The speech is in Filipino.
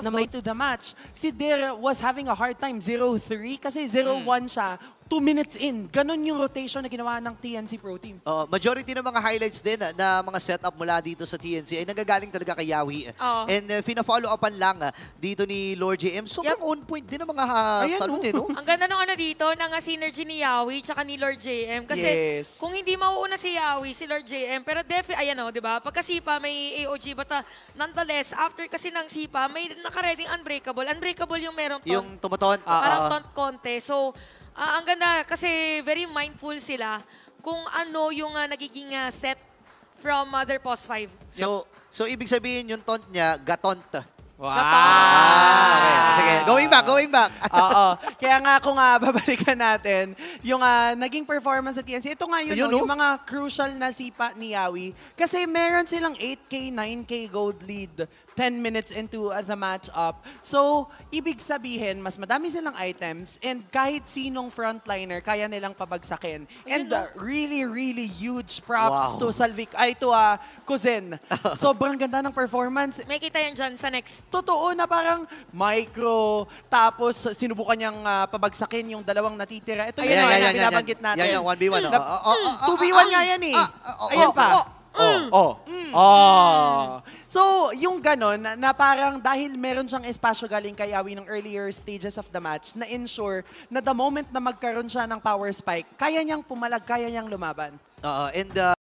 na may to the match. Si Dir was having a hard time, 0-3, kasi 0-1 siya. 2 minutes in. Ganon yung rotation na ginawa ng TNC Pro Team. Majority ng mga highlights din na mga setup mula dito sa TNC ay nagagaling talaga kay Yawi. And fina-follow upan lang dito ni Lord JM. Sobrang on point din ang mga talon eh, no? Ang ganda ng ano dito, ng synergy ni Yawi tsaka ni Lord JM. Kasi kung hindi mauuna si Yawi, si Lord JM, pero ayan o, di ba? Pagka Sipa may AOG, but nonetheless, after kasi ng Sipa, may nakareding Unbreakable. Unbreakable yung meron taunt. Yung tumataunt. Parang taunt konti. So, ang ganda kasi very mindful sila kung ano yung nagiging set from their post 5. So ibig sabihin yung taunt niya, gatont. Wow! Okay. Sige, going back. Oo. Kaya nga kung babalikan natin, yung naging performance sa TNC, ito nga yun, yung mga crucial na sipa ni Yawi. Kasi meron silang 8K, 9K gold lead 10 minutes into the match-up. So, ibig sabihin, mas madami silang items and kahit sinong frontliner, kaya nilang pabagsakin. And really, really huge props to Kuzen. Sobrang ganda ng performance. May kita yan dyan sa next. Totoo na parang micro, tapos sinubukan niyang pabagsakin yung dalawang natitira. Ito yun na binabanggit natin. Yan, 1v1. 2v1 nga yan eh. Ayan pa. So, yung ganon, na parang dahil meron siyang espasyo galing kay Yawi ng earlier stages of the match, na-ensure na the moment na magkaroon siya ng power spike, kaya niyang pumalag, kaya niyang lumaban. And